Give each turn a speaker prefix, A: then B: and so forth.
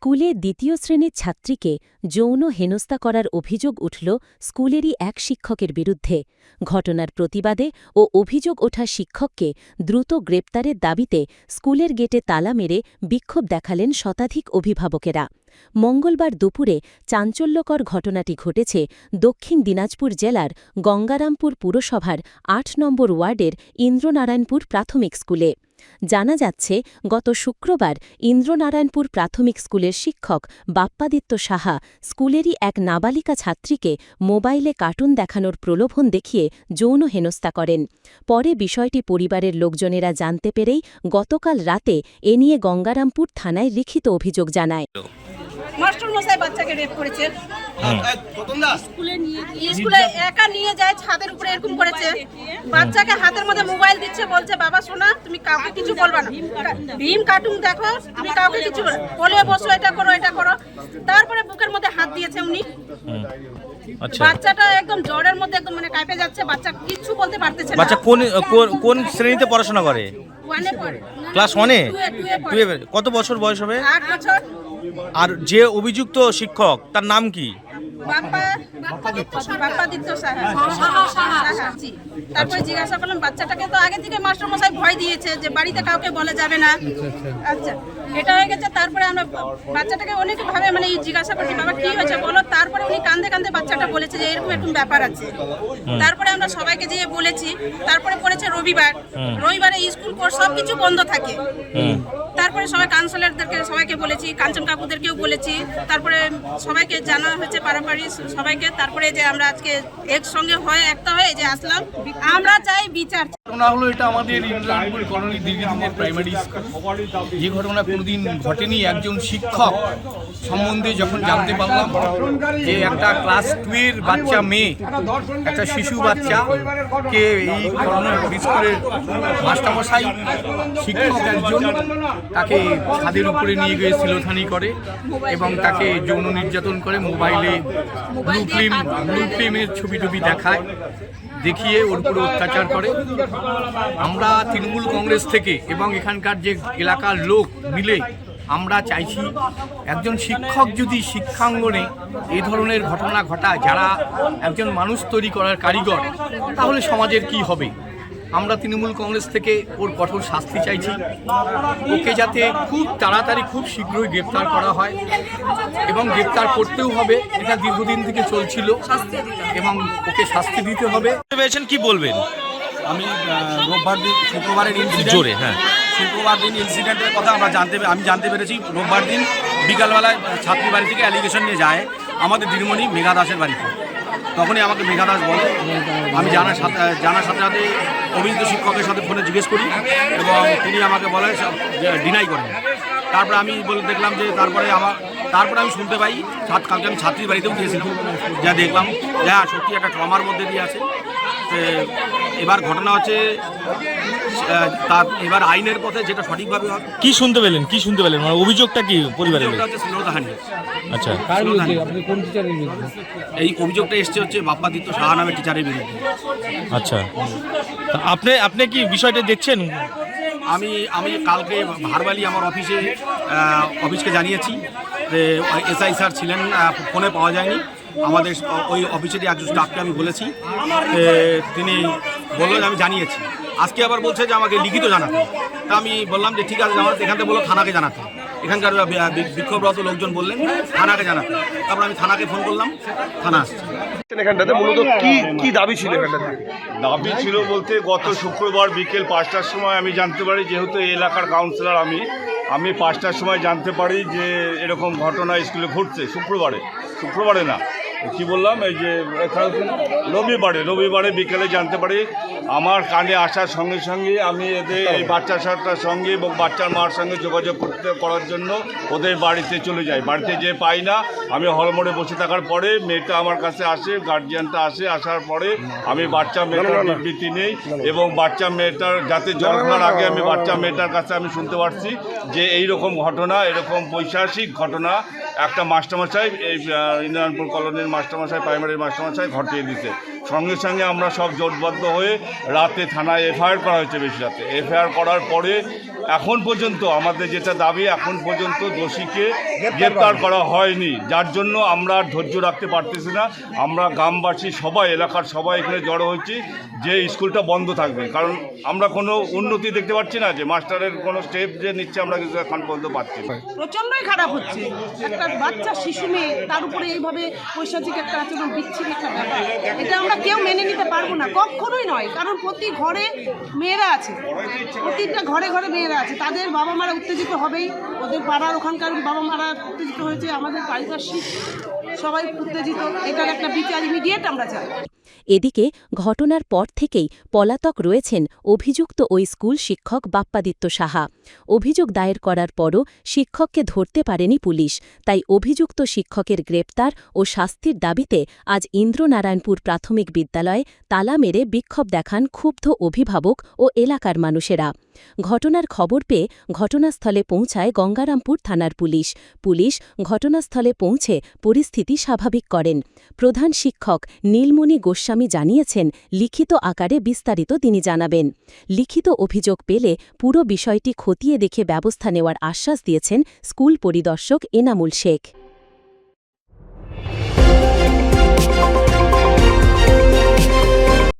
A: স্কুলে দ্বিতীয় শ্রেণীর ছাত্রীকে যৌন হেনস্থা করার অভিযোগ উঠল স্কুলেরই এক শিক্ষকের বিরুদ্ধে। ঘটনার প্রতিবাদে ও অভিযোগ ওঠা শিক্ষককে দ্রুত গ্রেপ্তারের দাবিতে স্কুলের গেটে তালা মেরে বিক্ষোভ দেখালেন শতাধিক অভিভাবকেরা। মঙ্গলবার দুপুরে চাঞ্চল্যকর ঘটনাটি ঘটেছে দক্ষিণ দিনাজপুর জেলার গঙ্গারামপুর পুরসভার ৮ নম্বর ওয়ার্ডের ইন্দ্রনারায়ণপুর প্রাথমিক স্কুলে। জানা যাচ্ছে, গত শুক্রবার ইন্দ্রনারায়ণপুর প্রাথমিক স্কুলের শিক্ষক বাপ্পাদিত্য সাহা স্কুলেরই এক নাবালিকা ছাত্রীকে মোবাইলে কার্টুন দেখানোর প্রলোভন দেখিয়ে যৌন হেনস্থা করেন। পরে বিষয়টি পরিবারের লোকজনেরা জানতে পেরেই গতকাল রাতে এ নিয়ে গঙ্গারামপুর থানায় লিখিত অভিযোগ জানায়।
B: মাস্টার মশাই বাচ্চাকে রেপ করেছে, স্কুলে একা নিয়ে যায়, ছাদের উপরে এরকম করেছে। বাচ্চাকে হাতের মধ্যে মোবাইল দিচ্ছে, বলছে বাবা শোনা তুমি কাউকে কিছু বলবা না, ভীম কার্টুন দেখো, তুমি কাউকে কিছু বলে বসো, এটা করো এটা করো। তারপরে বুকের মধ্যে হাত দিয়েছে উনি। বাচ্চাটা একদম জ্বরের মধ্যে একদম মানে কাঁপে যাচ্ছে, বাচ্চা কিছু বলতে পারতেছে না।
C: বাচ্চা কোন শ্রেণীতে পড়াশোনা করে? ক্লাস 1-এ। কত বছর বয়স হবে?
B: 8 বছর।
C: আর যে অভিযুক্ত শিক্ষক তার নাম কি?
B: বাপ্পাদিত্য সাহা। তারপরে জিজ্ঞাসা করলাম, বাচ্চাটাকে তো আগে থেকে মাস্টার মশাই ভয় দিয়েছে যে বাড়িতে কাউকে বলা যাবে না। আচ্ছা, এটা হয়ে গেছে। তারপরে আমরা বাচ্চাটাকে অনেক ভাবে মানে জিজ্ঞাসা করছি, বাবা কি হয়েছে বলো। তারপরে উনি কান্দে কান্দে বাচ্চাটা বলেছে যে এরকম এরকম ব্যাপার আছে। তারপরে আমরা সবাইকে যেয়ে বলেছি। তারপরে পড়েছে রবিবারে স্কুল সবকিছু বন্ধ থাকে। তারপরে সবাই কাউন্সিলরদেরকে সবাইকে বলেছি, কাঞ্চন কাকুদেরকেও বলেছি। তারপরে সবাইকে জানা হয়েছে পারাপারি সবাইকে। তারপরে যে আমরা আজকে একসঙ্গে একটা হয়ে যে আসলাম, আমরা চাই বিচার।
D: ঘটনা হলো এটা আমাদের ইন্দ্রনারায়ণপুর কলোনি দীর্ঘদিনের প্রাইমারি স্কুল। যে ঘটনা কোনোদিন ঘটেনি, একজন শিক্ষক সম্বন্ধে যখন জানতে পারলাম যে একটা ক্লাস 2-এর বাচ্চা মেয়ে, একটা শিশু বাচ্চাকে এই স্কুলের মাস্টারমশাই শিক্ষক একজন তাকে ছাদের উপরে নিয়ে গিয়ে ছিলোথানি করে এবং তাকে যৌন নির্যাতন করে। মোবাইলে ব্লু ফিল্মের ছবি দেখায়, দেখিয়ে ওর উপরে অত্যাচার করে। আমরা তৃণমূল কংগ্রেস থেকে এবং এখানকার যে এলাকার লোক মিলে আমরা চাইছি, একজন শিক্ষক যদি শিক্ষাঙ্গনে এই ধরনের ঘটনা ঘটায়, যারা একজন মানুষ তৈরি করার কারিগর, তাহলে সমাজের কি হবে? আমরা তৃণমূল কংগ্রেস থেকে ওর কঠোর শাস্তি চাইছি। ওকে যাতে খুব তাড়াতাড়ি খুব শীঘ্রই গ্রেপ্তার করা হয় এবং গ্রেপ্তার করতেও হবে। এটা দীর্ঘদিন থেকে চলছিল এবং ওকে শাস্তি দিতে হবে।
C: কি বলবেন?
E: আমি শুক্রবার দিন ইনসিডেন্টের কথা আমি জানতে পেরেছি। রোববার দিন বিকালবেলায় ছাত্রী বাড়ি থেকে অ্যালিগেশন নিয়ে যায় আমাদের দিদিমণি মেঘা দাসের বাড়িতে। তখনই আমাকে মেঘা দাস বলে, আমি জানার সাথে সাথে অভিযুক্ত শিক্ষকের সাথে ফোনে জিজ্ঞেস করি এবং তিনি আমাকে বলেন ডিনাই করেন। তারপরে আমি দেখলাম যে তারপরে আমি শুনতে পাই কালকে আমি ছাত্রীর বাড়িতেও গিয়েছিলাম, যা দেখলাম সত্যি একটা ট্রমার মধ্যে দিয়ে আছে। এবার ঘটনা হচ্ছে এবার আইনের পথে যেটা সঠিকভাবে হবে।
C: কি শুনতে পেলেন মানে অভিযোগটা কি পরিবারের?
E: শ্লীলতাহানি।
C: আচ্ছা,
E: এই অভিযোগটা এসছে হচ্ছে বাপ্পাদিত্য সাহা নামের টিচারের বিরুদ্ধে।
C: আচ্ছা, আপনি কি বিষয়টা দেখছেন?
E: আমি কালকে ভারবালি আমার অফিসকে জানিয়েছি যে এসআই স্যার ছিলেন, ফোনে পাওয়া যায়নি। আমাদের ওই অফিসেরই একজন স্টাফকে আমি বলেছি, তিনি বললেন আমি জানিয়েছি। আজকে আবার বলছে যে আমাকে লিখিত জানাতে। তা আমি বললাম যে ঠিক আছে জানাতে। এখান থেকে বললো থানাকে জানাতে। এখানকার বিক্ষোভরত লোকজন বললেন থানাকে জানাতে। তারপর আমি থানাকে ফোন করলাম, থানা আসছে।
F: এখানটাতে মূলত কি দাবি ছিল? এখানটাতে
G: দাবি ছিল বলতে গত শুক্রবার বিকেল 5টার সময় আমি জানতে পারি, যেহেতু এই এলাকার কাউন্সিলর আমি 5টার সময় জানতে পারি যে এরকম ঘটনা স্কুলে ঘটছে। শুক্রবারে না কি বললাম, এই যে রবিবারে বিকেলে জানতে পারি। আমার কানে আসার সঙ্গে সঙ্গে আমি এই বাচ্চাটার সঙ্গে এবং বাচ্চার মার সঙ্গে যোগাযোগ করার জন্য ওদের বাড়িতে চলে যাই। বাড়িতে যে পাই না, আমি হলমোড়ে বসে থাকার পরে মেয়েটা আমার কাছে আসে, গার্জিয়ানটা আসার পরে আমি বাচ্চা মেয়েটার বিবৃতি নেই এবং বাচ্চা মেয়েটার যাতে জল খাওয়ার আগে আমি বাচ্চা মেয়েটার কাছে আমি শুনতে পারছি যে এইরকম ঘটনা, এরকম পৈশাচিক ঘটনা একটা মাস্টারমশাই, এই ইন্দ্রনারায়ণপুর কলোনির মাস্টারমশাই, প্রাইমারির মাস্টারমশাই ঘটিয়ে দিতে। সঙ্গে সঙ্গে আমরা সব জোটবদ্ধ হয়ে রাতে থানায় এফআইআর করা হয়েছে। বেশি রাতে এফআইআর করার পরে এখন পর্যন্ত আমাদের যেটা দাবি, এখন পর্যন্ত দোষীকে গ্রেপ্তার করা হয়নি, যার জন্য আমরা আর ধৈর্য রাখতে পারতেছি না। আমরা গ্রামবাসী সবাই, এলাকার সবাই এখানে জড়ো হয়েছি যে স্কুলটা বন্ধ থাকবে, কারণ আমরা কোনো উন্নতি দেখতে পাচ্ছি না, যে মাস্টারের কোনো স্টেপ যে নিচ্ছে আমরা কিন্তু এখন পর্যন্ত পাচ্ছি না।
H: প্রচন্ডই খারাপ হচ্ছে। একটা বাচ্চা শিশু মেয়ে, তার উপরে এইভাবে পৈশাচিক একটা আচরণ, বিচ্ছিন্ন একটা ব্যাপার, এটা আমরা কেউ মেনে নিতে পারবো না, কখনোই নয়। কারণ প্রতি ঘরে মেয়েরা আছে, প্রতিটা ঘরে ঘরে মেয়েরা আছে, তাদের বাবা মারা উত্তেজিত হবেই। ওদের পাড়ার ওখানকার বাবা মারা উত্তেজিত হয়েছে, আমাদের পারিপার্শ্বিক সবাই উত্তেজিত। এটার একটা বিচার ইমিডিয়েট আমরা চাই।
A: এদিকে ঘটনার পর থেকেই পলাতক রয়েছেন অভিযুক্ত ওই স্কুল শিক্ষক বাপ্পাদিত্য সাহা। অভিযোগ দায়ের করার পরও শিক্ষককে ধরতে পারেনি পুলিশ, তাই অভিযুক্ত শিক্ষকের গ্রেপ্তার ও শাস্তির দাবিতে আজ ইন্দ্রনারায়ণপুর প্রাথমিক বিদ্যালয়ে তালা মেরে বিক্ষোভ দেখান ক্ষুব্ধ অভিভাবক ও এলাকার মানুষেরা। ঘটনার খবর পেয়ে ঘটনাস্থলে পৌঁছায় গঙ্গারামপুর থানার পুলিশ। পুলিশ ঘটনাস্থলে পৌঁছে পরিস্থিতি স্বাভাবিক করেন। প্রধান শিক্ষক নীলমণি গোস্বামী জানিয়েছেন, লিখিত আকারে বিস্তারিত তিনি জানাবেন। লিখিত অভিযোগ পেলে পুরো বিষয়টি খতিয়ে দেখে ব্যবস্থা নেওয়ার আশ্বাস দিয়েছেন স্কুল পরিদর্শক এনামুল শেখ।